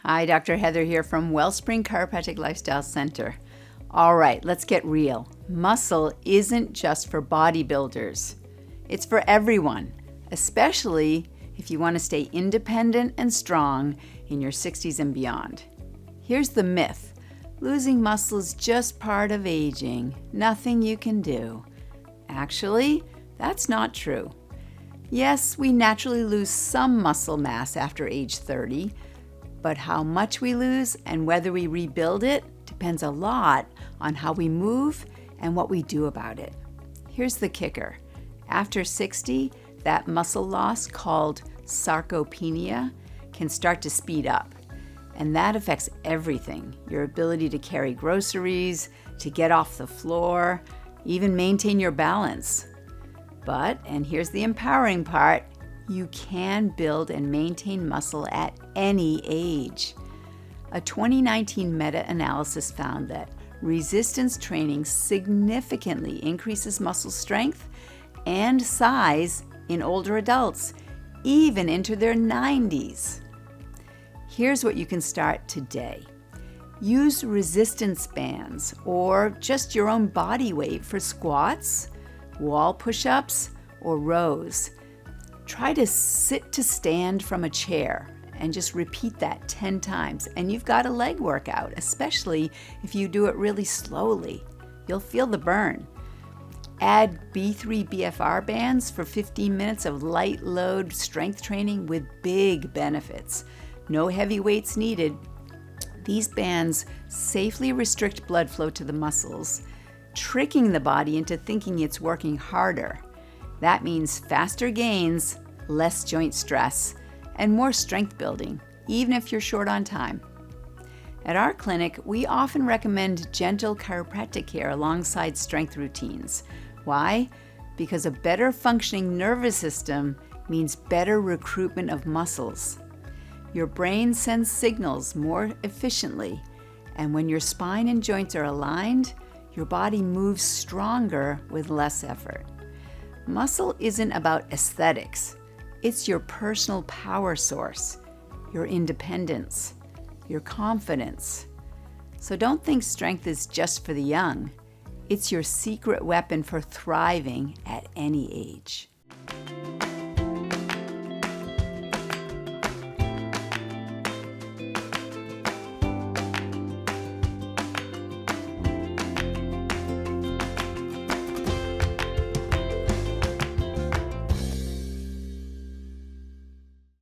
Hi, Dr. Heather here from Wellspring Chiropractic Lifestyle Center. All right, let's get real. Muscle isn't just for bodybuilders. It's for everyone, especially if you want to stay independent and strong in your 60s and beyond. Here's the myth. Losing muscle is just part of aging. Nothing you can do. Actually, that's not true. Yes, we naturally lose some muscle mass after age 30, but how much we lose and whether we rebuild it depends a lot on how we move and what we do about it. Here's the kicker. After 60, that muscle loss called sarcopenia can start to speed up. And that affects everything. Your ability to carry groceries, to get off the floor, even maintain your balance. But, and here's the empowering part, you can build and maintain muscle at any age. A 2019 meta-analysis found that resistance training significantly increases muscle strength and size in older adults, even into their 90s. Here's what you can start today. Use resistance bands or just your own body weight for squats, wall push-ups, or rows. Try to sit to stand from a chair and just repeat that 10 times. And you've got a leg workout, especially if you do it really slowly. You'll feel the burn. Add B3 BFR bands for 15 minutes of light load strength training with big benefits. No heavy weights needed. These bands safely restrict blood flow to the muscles, tricking the body into thinking it's working harder. That means faster gains, less joint stress, and more strength building, even if you're short on time. At our clinic, we often recommend gentle chiropractic care alongside strength routines. Why? Because a better functioning nervous system means better recruitment of muscles. Your brain sends signals more efficiently, and when your spine and joints are aligned, your body moves stronger with less effort. Muscle isn't about aesthetics. It's your personal power source, your independence, your confidence. So don't think strength is just for the young. It's your secret weapon for thriving at any age.